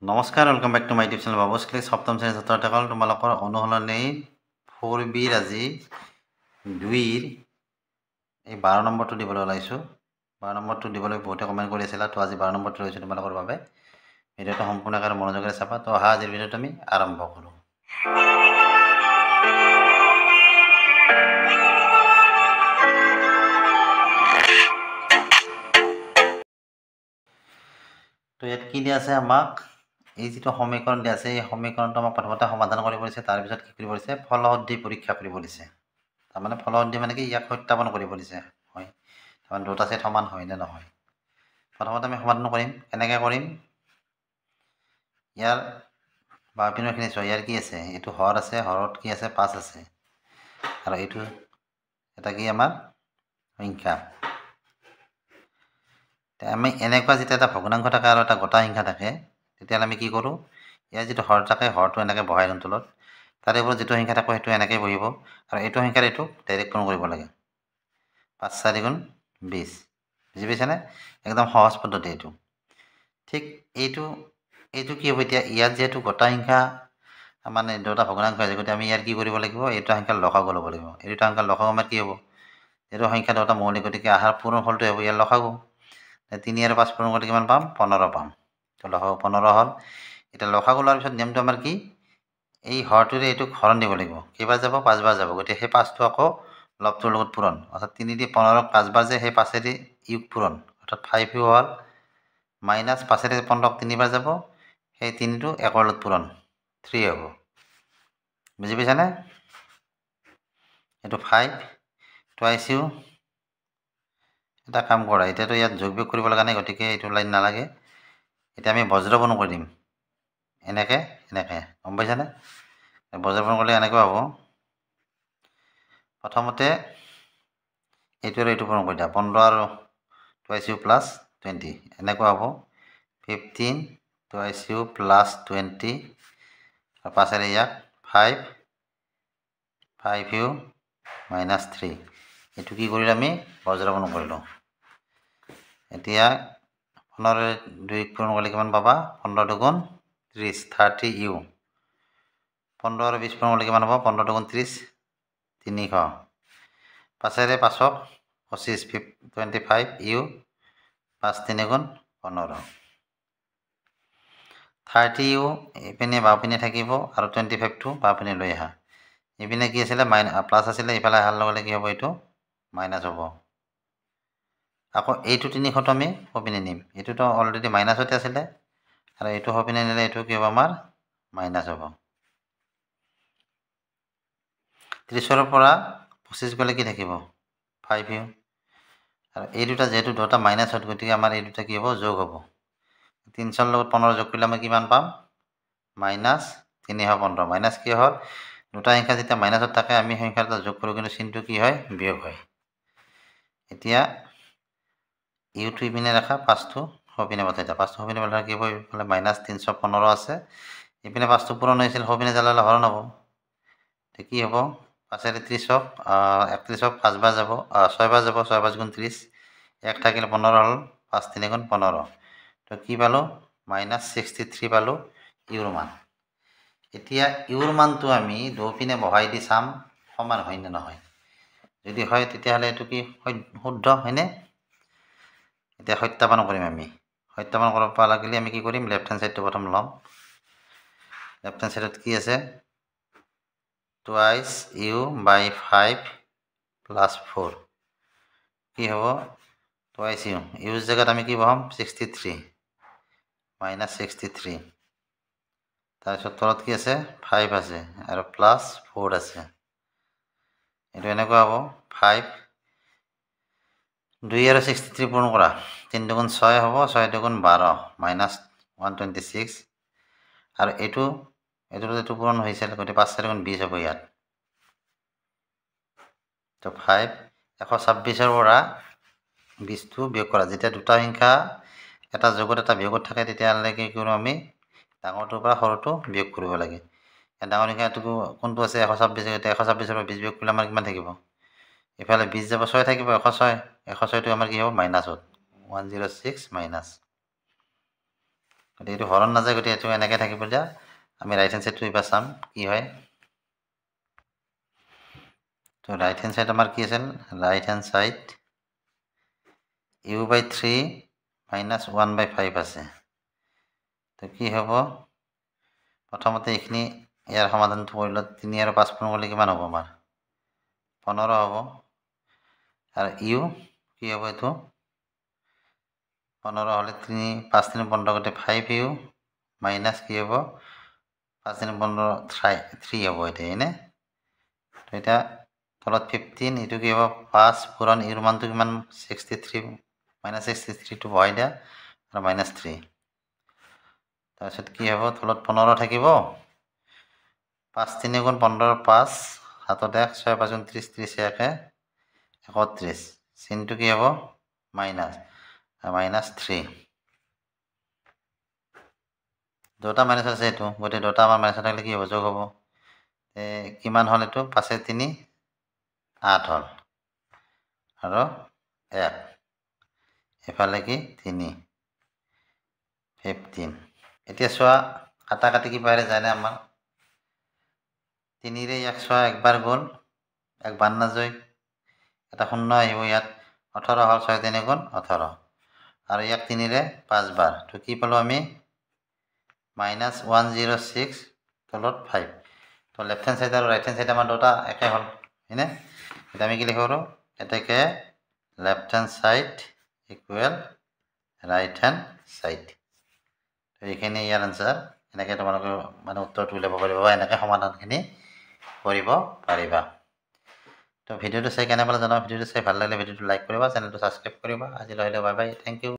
নমস্কাৰ, welcome back to my YouTube channel বাবুছ ক্লিক। সপ্তম শ্ৰেণীৰ ছাত্ৰসকল, তোমালোকৰ অনুশীলনী 4Bৰ আজি 2ৰ এই 12 নম্বৰটো দিবলৈ ওলাইছোঁ। 12 নম্বৰটো দিবলৈ বহুতে কমেণ্ট কৰি আছিলা, তো আজি 12 নম্বৰটো লৈছোঁ তোমালোকৰ বাবে। ভিডিঅ'টো সম্পূৰ্ণভাৱে মনোযোগেৰে চাবা। তো অহা আজিৰ ভিডিঅ'টো আমি আৰম্ভ কৰোঁ। তো ইয়াত কি দিয়া আছে, আমাক এই যিটো সমীকৰণ দিয়া আছে, এই সমীকৰণটো আমাক প্ৰথমতে সমাধান কৰিব দিছে। তাৰপিছত কি কৰিব দিছে, ফলহদ্দি পৰীক্ষা কৰিব দিছে। তাৰমানে ফলহদ্দি মানে কি, ইয়াক সত্যাপন কৰিব দিছে। হয়, তাৰমানে দুটা ছেট সমান হয় নে নহয়। প্ৰথমতে আমি সমাধান কৰিম। কেনেকৈ কৰিম, ইয়াৰ বাওঁপিনৰখিনি চোৱা। ইয়াৰ কি আছে, এইটো হৰ আছে, হৰত কি আছে, 5 আছে, আৰু এইটো এটা কি আমাৰ সংখ্যা। আমি এনেকুৱা যেতিয়া এটা ভগ্নাংশ থাকে আৰু এটা গোটা সংখ্যা থাকে, তেতিয়াহ'লে আমি কি কৰোঁ, ইয়াৰ যিটো হৰ থাকে, হৰটো এনেকৈ বহাই দিওঁ তলত। তাৰে ওপৰত যিটো সংখ্যা থাকে সেইটো এনেকৈ বহিব, আৰু এইটো সংখ্যাৰ এইটো ডাইৰেক্ট পূৰণ কৰিব লাগে। 5 4 গুণ 20। বুজি পাইছেনে? একদম সহজ পদ্ধতি এইটো। ঠিক এইটো কি হ'ব, এতিয়া ইয়াত যিহেতু গোটা সংখ্যা মানে দুটা ভগ্নাংশ আছে, গতিকে আমি ইয়াৰ কি কৰিব লাগিব, এইটো সংখ্যাৰ লসাগু ল'ব লাগিব। এইটো সংখ্যাৰ লসাগু আমাৰ কি হ'ব, এইটো সংখ্যা দুটা মৌলিক, গতিকে আহাৰ পূৰণ ফলটো হ'ব ইয়াৰ লসাগু। 3 আৰু 5 পূৰণ কৰি কিমান পাম, 15 পাম। তো লসাগু 15 হ'ল। এতিয়া লসাগু লোৱাৰ পিছত নিয়মটো আমাৰ কি, এই হৰটোৰে এইটোক হৰণ দিব লাগিব। কেইবাৰ যাব, 5 বাৰ যাব। গতিকে সেই 5টো আকৌ লবটোৰ লগত পূৰণ, অৰ্থাৎ 3 দি 15ক 5 বাৰ যে, সেই 5এদি ইয়োগ পূৰণ, অৰ্থাৎ 5 হ'ল মাইনাছ 5এদি 15ক 3 বাৰ যাব, সেই 3টো 1ৰ লগত পূৰণ, 3 হ'ব। বুজি পাইছানে? এইটো 5 টুৱাইছ ইউ। এটা কাম কৰা, এতিয়াতো ইয়াত যোগ বিয়োগ কৰিব লগা নাই, গতিকে এইটো লাইন নালাগে। এতিয়া আমি বজ্ৰবৰ্ণ কৰি দিম, এনেকৈ গম পাইছানে? বজ্ৰবৰ্ণ কৰিলে এনেকুৱা হ'ব। প্ৰথমতে এইটো আৰু এইটো পূৰণ কৰি দিয়া, 15 আৰু টুৱাইছ ইউ প্লাছ 20, এনেকুৱা হ'ব। 15 টুৱাইছ ইউ প্লাছ 20, আৰু পাছেৰে ইয়াক 5 ইউ মাইনাছ 3। এইটো কি কৰিলোঁ, আমি বজ্ৰবৰ্ণ কৰিলোঁ। এতিয়া 15 2 পূৰণ কৰিলে কিমান পাবা, 15 দুগুণ 30, 30 ইউ। 15 আৰু 20 পূৰণ কৰিলে কিমান হ'ব, 15 দুগুণ 30, 300। পাছেৰে 5ক 25, 25 ইউ, 5 3 গুণ 15। 30 ইউ এইপিনে বাওঁপিনে থাকিব, আৰু 25টো বাওঁপিনে লৈ আহা। এইপিনে কি আছিলে, প্লাছ আছিলে, ইফালে অহাৰ লগে লগে কি হ'ব, এইটো মাইনাছ হ'ব। আকৌ এইটো 300টো আমি সপিনে নিম, এইটোতো অলৰেডি মাইনাছতে আছিলে, আৰু এইটো সপিনে নিলে এইটো কি হ'ব, আমাৰ মাইনাছ হ'ব। 30ৰ পৰা 25 গ'লে কি থাকিব, 5 ইউ। আৰু এই দুটা যিহেতু দুটা মাইনাছ হয়, গতিকে আমাৰ এই দুটা কি হ'ব, যোগ হ'ব। 300ৰ লগত 15 যোগ কৰিলে আমি কিমান পাম, মাইনাছ 315। মাইনাছ কি হ'ল, দুটা সংখ্যা যেতিয়া মাইনাছত থাকে, আমি সংখ্যা দুটা যোগ কৰোঁ, কিন্তু চিনটো কি হয়, বিয়োগ হয়। এতিয়া ইউটো ইপিনে ৰাখা, 5টো সপিনে পঠাই দিয়া। 5টো সপিনে পঠালে কি হ'ব, এইফালে মাইনাছ 315 আছে, ইপিনে 5টো পূৰণ হৈছিল, সপিনে যালে হৰণ হ'ব। কি হ'ব, 5এৰে 30ক 31ক 5 বাৰ যাব, 6 বাৰ যাব, 6 5 গুণ 30, 1 থাকিলে 15 হ'ল, 5 3 গুণ 15। তো কি পালোঁ, মাইনাছ 63 পালোঁ ইউৰ মান। এতিয়া ইউৰ মানটো আমি দুপিনে বহাই দি চাম সমান হয় নে নহয়। যদি হয় তেতিয়াহ'লে এইটো কি শুদ্ধ হয়নে। এতিয়া সত্যাপন কৰিম আমি। সত্যাপন কৰিব লাগিলে আমি কি কৰিম, লেফ্ট হেণ্ড ছাইডটো প্ৰথম ল'ম। লেফ্ট হেণ্ড ছাইডত কি আছে, টুৱাইছ ইউ বাই 5 প্লাছ 4 কি হ'ব, টুৱাইছ ইউ। ইউৰ জেগাত আমি কি বহাম, 63 মাইনাছ 63। তাৰপিছত তলত কি আছে, 5 আছে, আৰু প্লাছ 4 আছে। এইটো এনেকুৱা হ'ব, 5 2 আৰু 63 পূৰণ কৰা, 3 দুগুণ 6 হ'ব, 6 দুগুণ 12 মাইনাছ 126। আৰু এইটো পূৰণ হৈছিল, গতিকে 5 4 গুণ 20 হ'ব ইয়াত। তো 5 126ৰ পৰা 20টো বিয়োগ কৰা। যেতিয়া দুটা সংখ্যা এটা যোগত এটা বিয়োগত থাকে, তেতিয়াহ'লে কি কৰোঁ, আমি ডাঙৰটোৰ পৰা সৰুটো বিয়োগ কৰিব লাগে। ডাঙৰ সংখ্যাটো কোনটো আছে, 126। এতিয়া 126ৰ পৰা 20 বিয়োগ কৰিলে আমাৰ কিমান থাকিব, ইফালে 20 যাব, 6 থাকিব, 106টো আমাৰ কি হ'ব, মাইনাছত 106 মাইনাছ। গতিকে এইটো হৰণ নাযায়, গতিকে এইটো এনেকৈ থাকিব যে আমি ৰাইট হেণ্ড ছাইডটো এইবাৰ চাম কি হয়। তো ৰাইট হেণ্ড ছাইড আমাৰ কি আছিল, right hand side u/3 minus 1/5 আছে। তো কি হ'ব, প্ৰথমতে এইখিনি ইয়াৰ সমাধানটো কৰিলে 3 আৰু 5 পূৰণ কৰিলে কিমান হ'ব আমাৰ 15 হ'ব। আৰু ইউ কি হ'ব, এইটো 15 হ'লে 5 3 15 গতিকে 5u মাইনাছ কি হ'ব 5 3 15 3 হ'ব এতিয়া, হয়নে? তো এতিয়া তলত 15, এইটো কি হ'ব 5 পূৰণ ইউৰ মানটো কিমান 63 মাইনাছ 63টো বহাই দিয়া আৰু -3। তাৰপিছত কি হ'ব, তলত 15 থাকিব, 5 3 গুণ 15 5, 7 1 6 5 29 30 1 31, চিনটো কি হ'ব -3। দুটা মাইনাছ আছে এইটো, গতিকে দুটা আমাৰ মাইনাছ থাকিলে কি হ'ব, যোগ হ'ব। কিমান হ'ল এইটো 5 3 8 হ'ল আৰু 1, এফালে কি 3 15। এতিয়া চোৱা কাটা কাটি কি বাহিৰে যায় না আমাৰ 3ৰে 1 চোৱা একবাৰ গ'ল, একবাৰ নাযায়, এটা 0 আহিব ইয়াত, 18 হ'ল 6 3 গুণ 18 আৰু ইয়াক 3ৰে 5 বাৰ। তো কি পালোঁ আমি -106 তলত 5। তো লেফ্ট হেণ্ড ছাইড আৰু ৰাইট হেণ্ড ছাইড আমাৰ দুটা একে হ'ল, হয়নে? এতিয়া আমি কি লিখিব পাৰোঁ, এতেকে left hand side equal right hand side. তো এইখিনি ইয়াৰ আনচাৰ। এনেকৈ তোমালোকে মানে উত্তৰটো উলিয়াব পাৰিবা বা এনেকৈ সমাধানখিনি কৰিব পাৰিবা। তো ভিডিঅ'টো চাই কেনে পালে জনাবা, ভিডিঅ'টো চাই ভাল লাগিলে ভিডিঅ'টো লাইক কৰিবা, চেনেলটো ছাবস্ক্ৰাইব কৰিবা। আজিলৈ বাই বাই, থেংক ইউ।